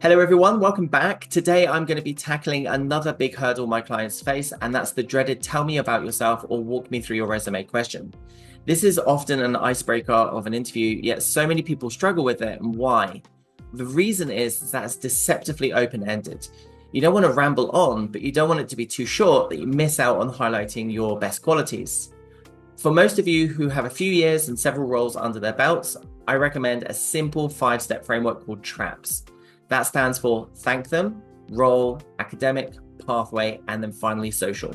Hello, everyone. Welcome back. Today, I'm going to be tackling another big hurdle my clients face, and that's the dreaded tell me about yourself or walk me through your resume question. This is often an icebreaker of an interview, yet so many people struggle with it. And why? The reason is that it's deceptively open-ended. You don't want to ramble on, but you don't want it to be too short that you miss out on highlighting your best qualities. For most of you who have a few years and several roles under their belts, I recommend a simple 5-step framework called TRAPS. That stands for thank them, role, academic, pathway, and then finally social.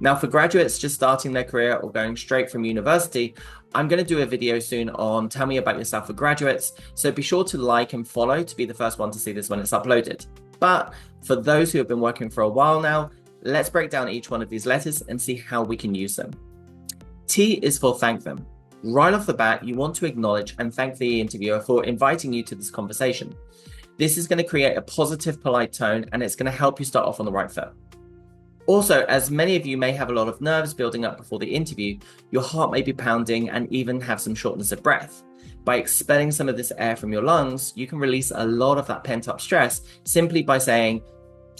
Now, for graduates just starting their career or going straight from university, I'm going to do a video soon on tell me about yourself for graduates. So be sure to like and follow to be the first one to see this when it's uploaded. But for those who have been working for a while now, let's break down each one of these letters and see how we can use them. T is for thank them. Right off the bat, you want to acknowledge and thank the interviewer for inviting you to this conversation. This is going to create a positive, polite tone, and it's going to help you start off on the right foot. Also, as many of you may have a lot of nerves building up before the interview, your heart may be pounding and even have some shortness of breath. By expelling some of this air from your lungs, you can release a lot of that pent-up stress simply by saying,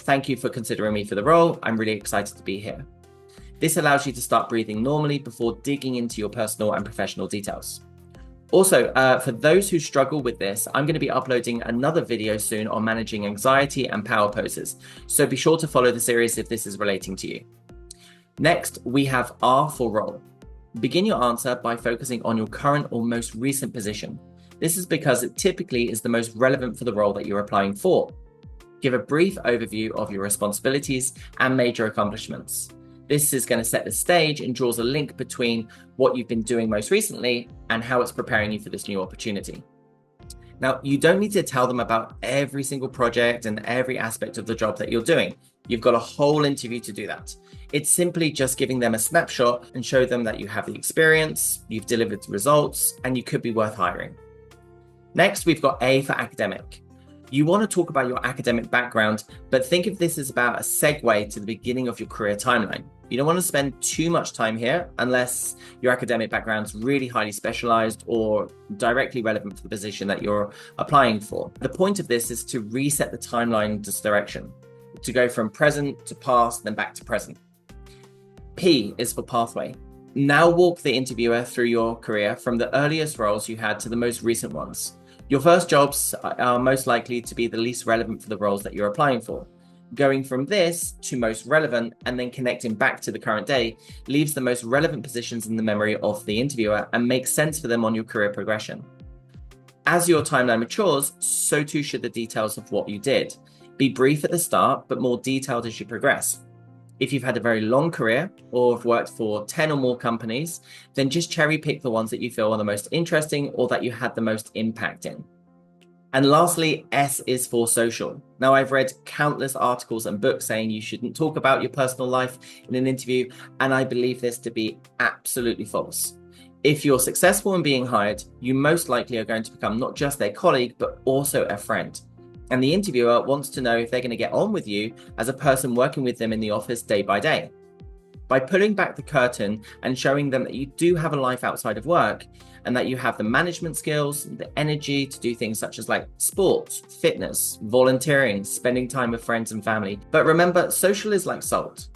"Thank you for considering me for the role. I'm really excited to be here." This allows you to start breathing normally before digging into your personal and professional details. Also, for those who struggle with this, I'm going to be uploading another video soon on managing anxiety and power poses. So be sure to follow the series if this is relating to you. Next, we have R for role. Begin your answer by focusing on your current or most recent position. This is because it typically is the most relevant for the role that you're applying for. Give a brief overview of your responsibilities and major accomplishments. This is going to set the stage and draws a link between what you've been doing most recently and how it's preparing you for this new opportunity. Now, you don't need to tell them about every single project and every aspect of the job that you're doing. You've got a whole interview to do that. It's simply just giving them a snapshot and show them that you have the experience, you've delivered results, and you could be worth hiring. Next, we've got A for academic. You want to talk about your academic background, but think of this as about a segue to the beginning of your career timeline. You don't want to spend too much time here unless your academic background's really highly specialized or directly relevant for the position that you're applying for. The point of this is to reset the timeline in this direction, to go from present to past, then back to present. P is for pathway. Now walk the interviewer through your career from the earliest roles you had to the most recent ones. Your first jobs are most likely to be the least relevant for the roles that you're applying for. Going from this to most relevant and then connecting back to the current day leaves the most relevant positions in the memory of the interviewer and makes sense for them on your career progression. As your timeline matures, so too should the details of what you did. Be brief at the start, but more detailed as you progress. If you've had a very long career or have worked for 10 or more companies, then just cherry pick the ones that you feel are the most interesting or that you had the most impact in. And lastly, S is for social. Now, I've read countless articles and books saying you shouldn't talk about your personal life in an interview, and I believe this to be absolutely false. If you're successful in being hired, you most likely are going to become not just their colleague, but also a friend. And the interviewer wants to know if they're going to get on with you as a person working with them in the office day by day. By pulling back the curtain and showing them that you do have a life outside of work and that you have the management skills, the energy to do things such as like sports, fitness, volunteering, spending time with friends and family. But remember, social is like salt.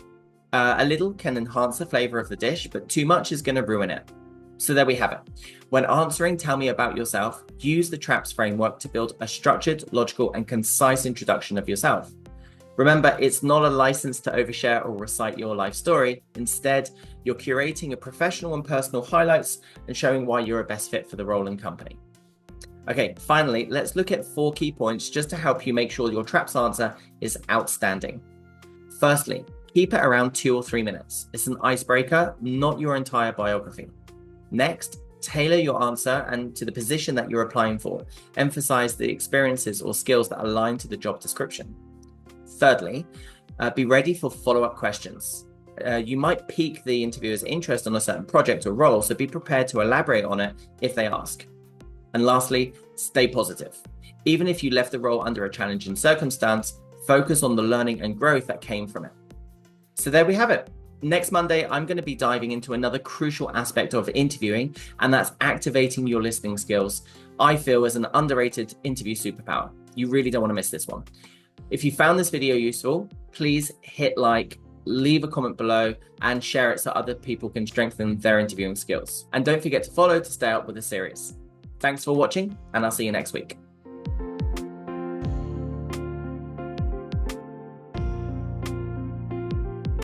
A little can enhance the flavor of the dish, but too much is going to ruin it. So there we have it. When answering tell me about yourself, use the TRAPS framework to build a structured, logical, and concise introduction of yourself. Remember, it's not a license to overshare or recite your life story. Instead, you're curating a professional and personal highlights and showing why you're a best fit for the role and company. Okay, finally, let's look at 4 key points just to help you make sure your TRAPS answer is outstanding. Firstly, keep it around 2 or 3 minutes. It's an icebreaker, not your entire biography. Next, tailor your answer and to the position that you're applying for. Emphasize the experiences or skills that align to the job description. Thirdly, be ready for follow-up questions. You might pique the interviewer's interest on a certain project or role, so be prepared to elaborate on it if they ask. And lastly, stay positive. Even if you left the role under a challenging circumstance, focus on the learning and growth that came from it. So there we have it. Next Monday, I'm going to be diving into another crucial aspect of interviewing, and that's activating your listening skills. I feel is an underrated interview superpower. You really don't want to miss this one. If you found this video useful, please hit like, leave a comment below, and share it so other people can strengthen their interviewing skills. And don't forget to follow to stay up with the series. Thanks for watching, and I'll see you next week.